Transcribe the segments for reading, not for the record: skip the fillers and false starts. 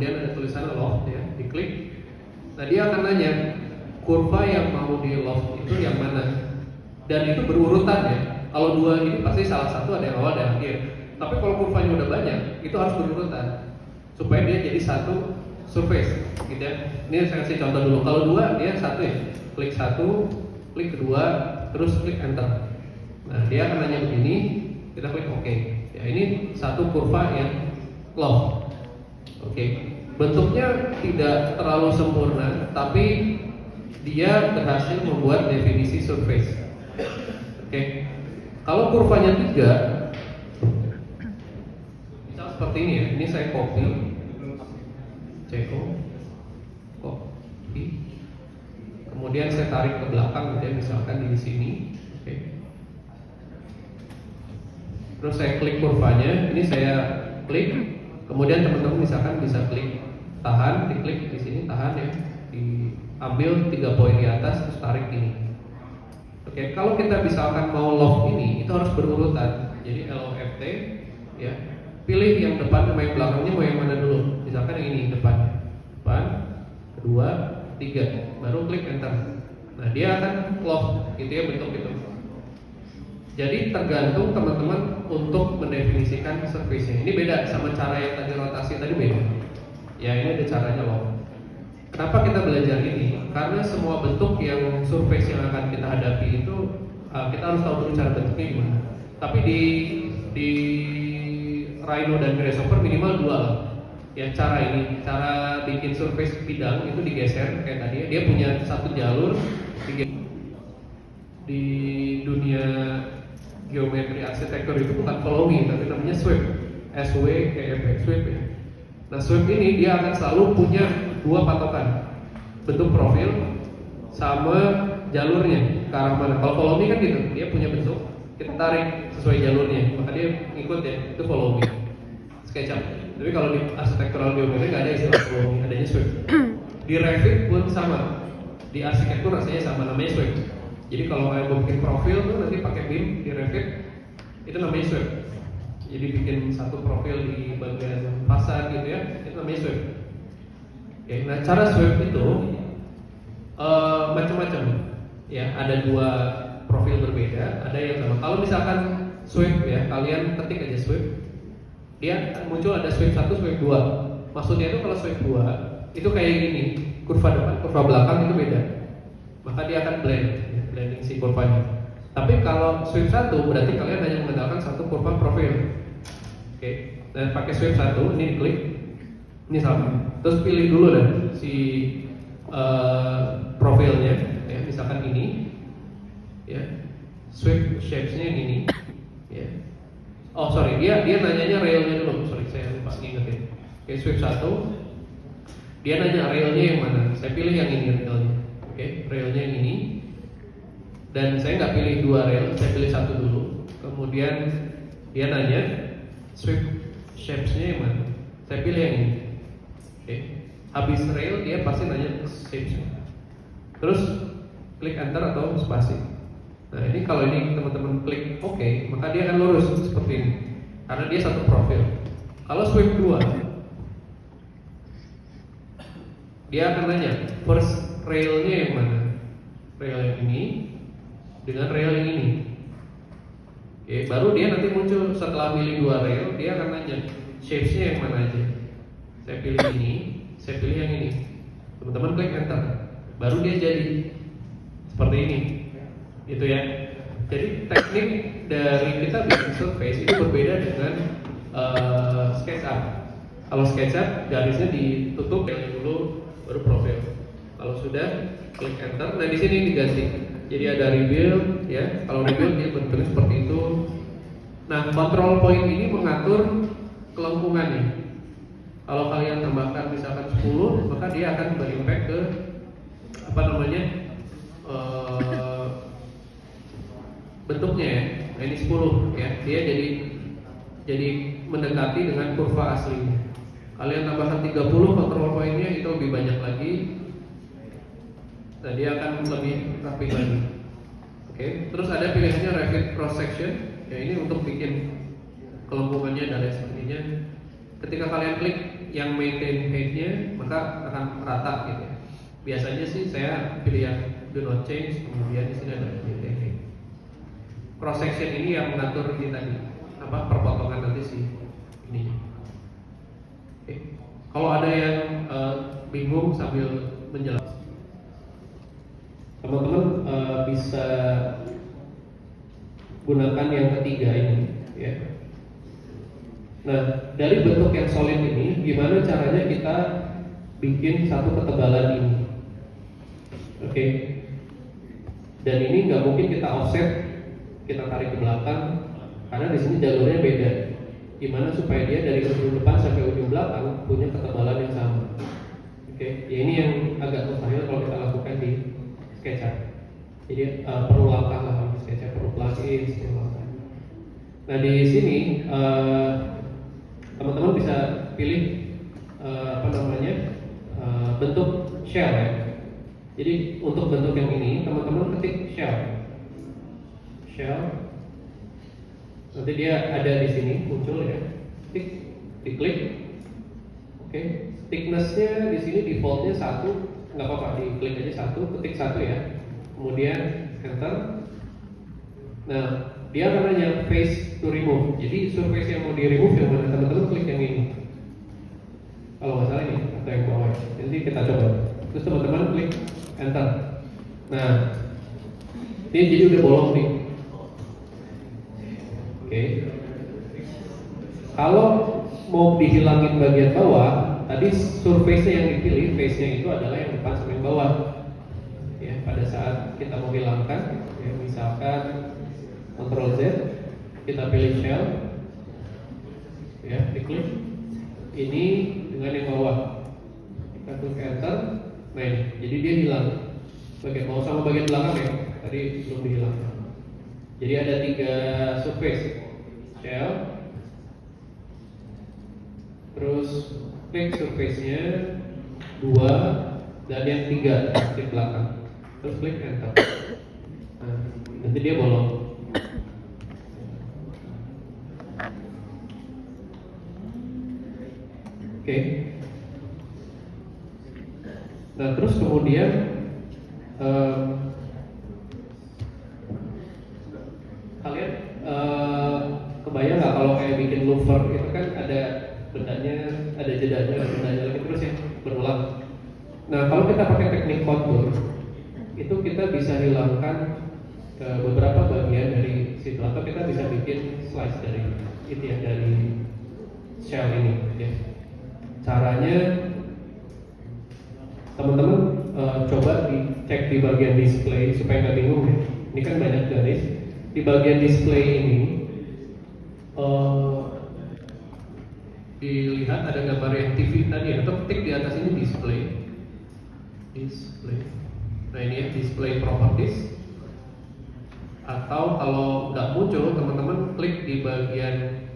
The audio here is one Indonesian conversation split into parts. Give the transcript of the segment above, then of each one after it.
kemudian ada tulisan loft ya, diklik. Nah dia akan nanya kurva yang mau di loft itu yang mana, dan itu berurutan ya. Kalau dua ini pasti salah satu ada yang awal dan akhir. Tapi kalau kurvanya udah banyak, itu harus berurutan supaya dia jadi satu surface, gitu ya. Ini saya kasih contoh dulu. Kalau dua dia satu ya, klik satu, klik kedua, terus klik enter. Nah dia akan nanya begini, kita klik OK. Ya ini satu kurva yang loft. Oke. Bentuknya tidak terlalu sempurna, tapi dia berhasil membuat definisi surface. Oke. Kalau kurvanya 3, misal seperti ini ya. Ini saya copy, copy. Kemudian saya tarik ke belakang, gitu ya, misalkan di sini. Oke. Terus saya klik kurvanya. Ini saya klik. Kemudian teman-teman misalkan bisa klik tahan, diklik di sini tahan ya, diambil 3 poin di atas terus tarik ini. Oke, kalau kita misalkan mau loft ini, itu harus berurutan. Jadi LOFT ya. Pilih yang depan sama yang belakangnya, mau yang mana dulu? Misalkan yang ini depan, kedua, 3, baru klik enter. Nah dia akan loft gitu ya, bentuk itu. Jadi tergantung teman-teman untuk mendefinisikan surface-nya. Ini beda sama cara yang tadi rotasi tadi beda. Ya ini ada caranya loh. Kenapa kita belajar ini? Karena semua bentuk yang surface yang akan kita hadapi itu kita harus tahu dulu cara bentuknya gimana. Tapi di Rhino dan Grasshopper minimal 2 lah. Ya cara ini, cara bikin surface bidang itu digeser kayak tadi. Dia punya satu jalur di dunia geometri arsitektur itu bukan follow me, tapi namanya sweep, SWEP, sweep ya. Nah sweep ini dia akan selalu punya 2 patokan, bentuk profil sama jalurnya ke arah mana. Kalau follow me kan gitu, dia punya bentuk, kita tarik sesuai jalurnya, maka dia ikut ya, itu follow me, SketchUp. Tapi kalau di arsitektural geometri nggak ada istilah follow me, adanya sweep. Di Revit pun sama, di arsitektur rasanya sama, namanya sweep. Jadi kalau kalian mau bikin profil tuh nanti pakai BIM di Revit, itu namanya sweep. Jadi bikin satu profil di bagian fasad gitu ya, itu namanya sweep. Oke, nah cara sweep itu macam-macam. Ya, ada 2 profil berbeda, ada yang sama. Kalau misalkan sweep ya, kalian ketik aja sweep, dia muncul ada sweep 1, sweep 2. Maksudnya itu kalau sweep 2 itu kayak gini, kurva depan, kurva belakang itu beda. Maka dia akan blending si kurvanya. Tapi kalau sweep 1 berarti kalian hanya mengandalkan satu kurva profil. Oke, dan pakai sweep 1 ini diklik, ini sama. Terus pilih dulu deh si profilnya, ya misalkan ini, ya sweep shapes-nya yang ini, ya. Oh sorry, dia nanyanya railnya dulu. Sorry saya lupa ngingetin. Oke, sweep 1, dia nanya railnya yang mana. Saya pilih yang ini railnya. Oke, railnya yang ini. Dan saya nggak pilih 2 rail, saya pilih 1 dulu. Kemudian dia nanya sweep shapes-nya yang mana. Saya pilih yang ini. Oke. Habis rail dia pasti nanya shapes-nya. Terus klik enter atau spasi. Nah ini kalau ini teman-teman klik OK, maka dia akan lurus seperti ini. Karena dia satu profil. Kalau sweep 2, dia akan nanya first railnya yang mana. Rail yang ini dengan rail yang ini. Oke, baru dia nanti muncul setelah pilih 2 rail, dia akan nanya shapes-nya yang mana aja. Saya pilih ini, saya pilih yang ini. Teman-teman klik enter, baru dia jadi seperti ini. Itu ya. Jadi teknik dari kita bikin surface itu berbeda dengan SketchUp. Kalau SketchUp garisnya ditutup dulu, baru profil. Kalau sudah klik enter, nah di sini diganti. Jadi ada rebuild, ya. Kalau rebuild dia bentuknya seperti itu. Nah, control point ini mengatur kelengkungannya. Kalau kalian tambahkan misalkan 10, maka dia akan berimpact ke bentuknya ya. Nah, ini 10 ya. Dia jadi mendekati dengan kurva aslinya. Kalian tambahkan 30, control point-nya itu lebih banyak lagi. Nah dia akan lebih rapi lagi. Oke, terus ada pilihannya Revit cross section. Ya ini untuk bikin kelengkungannya dan lain sebagainya. Ketika kalian klik yang maintain height-nya maka akan rata gitu ya. Biasanya sih saya pilih yang do not change, kemudian di sini ada maintain height. Cross section ini yang mengatur ini tadi, apa perpotongan nanti sih ini. Oke. Kalau ada yang bingung sambil menjelaskan, teman-teman bisa gunakan yang ketiga ini, ya. Nah, dari bentuk yang solid ini, gimana caranya kita bikin satu ketebalan ini? Oke. Dan ini nggak mungkin kita offset, kita tarik ke belakang, karena di sini jalurnya beda. Gimana supaya dia dari ujung depan sampai ujung belakang punya ketebalan yang sama? Oke. Ya ini yang agak mustahil kalau kita lakukan di SketchUp. Jadi perlu langkah lah di SketchUp, perlu plugin, perlu langkah. Nah di sini teman-teman bisa pilih bentuk shell ya. Jadi untuk bentuk yang ini teman-teman ketik shell, nanti dia ada di sini muncul ya, diklik, oke. Thicknessnya di sini defaultnya 1, nggak apa-apa, diklik aja 1, ketik 1 ya, kemudian enter. Nah dia akan nanya face to remove. Jadi surface yang mau di remove yang mana, teman-teman klik yang ini. Kalau nggak salah ini atau yang bawah. Jadi kita coba. Terus teman-teman klik enter. Nah, ini jadi udah bolong nih. Oke. Kalau mau dihilangin bagian bawah, tadi surface-nya yang dipilih, face-nya itu adalah yang depan sama yang bawah. Ya, pada saat kita mau hilangkan, ya, misalkan Ctrl Z, kita pilih shell, ya, diklik. Ini dengan yang bawah, kita klik enter. Nah ini, jadi dia hilang. Bagian bawah sama bagian belakang ya, tadi belum dihilangkan. Jadi ada 3 surface, shell, terus klik surface-nya 2 dan yang 3 di belakang, terus klik enter. Nah, nanti dia bolong. Oke. Nah terus kemudian kalian kebayang nggak kalau kayak bikin louver itu kan ada bendanya, ada jedanya, ada bendanya lagi terus ya berulang. Nah kalau kita pakai teknik contour itu kita bisa hilangkan beberapa bagian dari situ, atau kita bisa bikin slice dari itu ya, dari shell ini ya. Caranya teman-teman coba dicek di bagian display supaya nggak bingung ya. Ini kan banyak garis. Di bagian display ini dilihat ada gambar yang TV tadi ya. Atau ketik di atas ini display. Nah ini ya, display properties. Atau kalau nggak muncul, teman-teman klik di bagian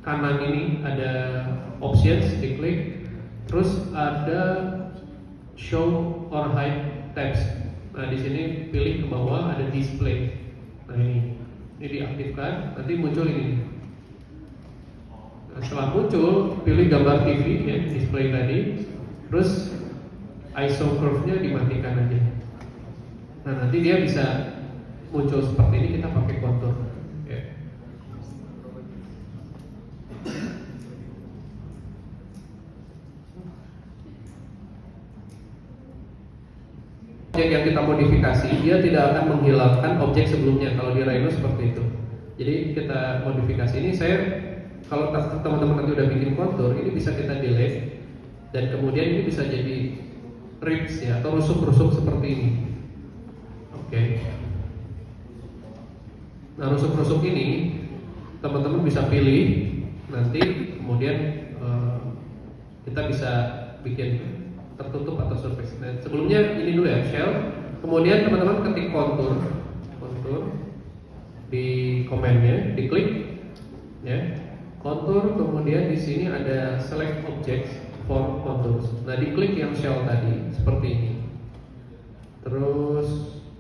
kanan ini ada options, diklik, terus ada show or hide tabs. Nah di sini pilih ke bawah ada display. Nah ini diaktifkan, nanti muncul ini. Nah, setelah muncul, pilih gambar TV ya, display tadi, terus ISO curve-nya dimatikan aja. Nah nanti dia bisa muncul seperti ini, kita pakai contour. Ya. Objek yang kita modifikasi, dia tidak akan menghilangkan objek sebelumnya. Kalau di Rhino seperti itu. Jadi kita modifikasi ini, kalau teman-teman nanti udah bikin kontur, ini bisa kita delete dan kemudian ini bisa jadi ribs ya, atau rusuk-rusuk seperti ini. Oke. Nah rusuk-rusuk ini teman-teman bisa pilih nanti, kemudian kita bisa bikin tertutup atau surface. Nah, sebelumnya ini dulu ya, shell. Kemudian teman-teman ketik kontur di komennya, diklik ya. Kontur, kemudian di sini ada select objects for contours. Nah, diklik yang shell tadi seperti ini. Terus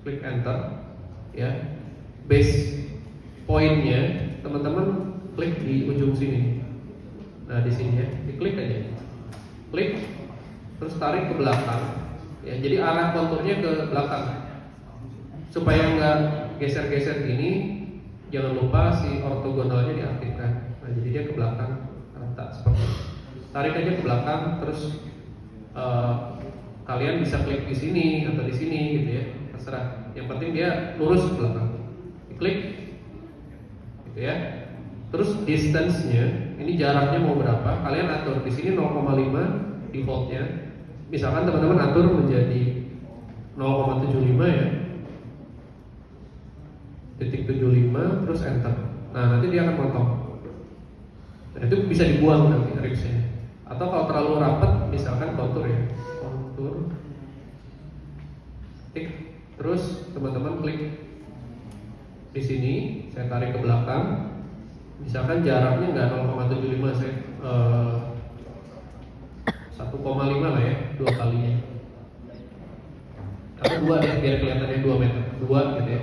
klik enter ya. Base pointnya teman-teman klik di ujung sini. Nah di sini ya, diklik aja, klik, terus tarik ke belakang. Ya, jadi arah konturnya ke belakang. Supaya nggak geser-geser gini, jangan lupa si ortogonalnya diaktifkan. Nah jadi dia ke belakang rata seperti itu. Tarik aja ke belakang, terus kalian bisa klik di sini atau di sini gitu ya, terserah. Yang penting dia lurus ke belakang. Diklik, gitu ya. Terus distance-nya, ini jaraknya mau berapa? Kalian atur di sini 0,5 defaultnya. Misalkan teman-teman atur menjadi 0,75 ya. Titik 75 terus enter. Nah nanti dia akan potong. Nah, itu bisa dibuang nanti ribsnya. Atau kalau terlalu rapat, misalkan kontur ya, kontur, klik, terus teman-teman klik di sini, saya tarik ke belakang. Misalkan jaraknya nggak 0,75, saya 1,5 lah ya, 2 kalinya. Atau 2 deh, biar kelihatannya 2 meter, 2 gitu ya.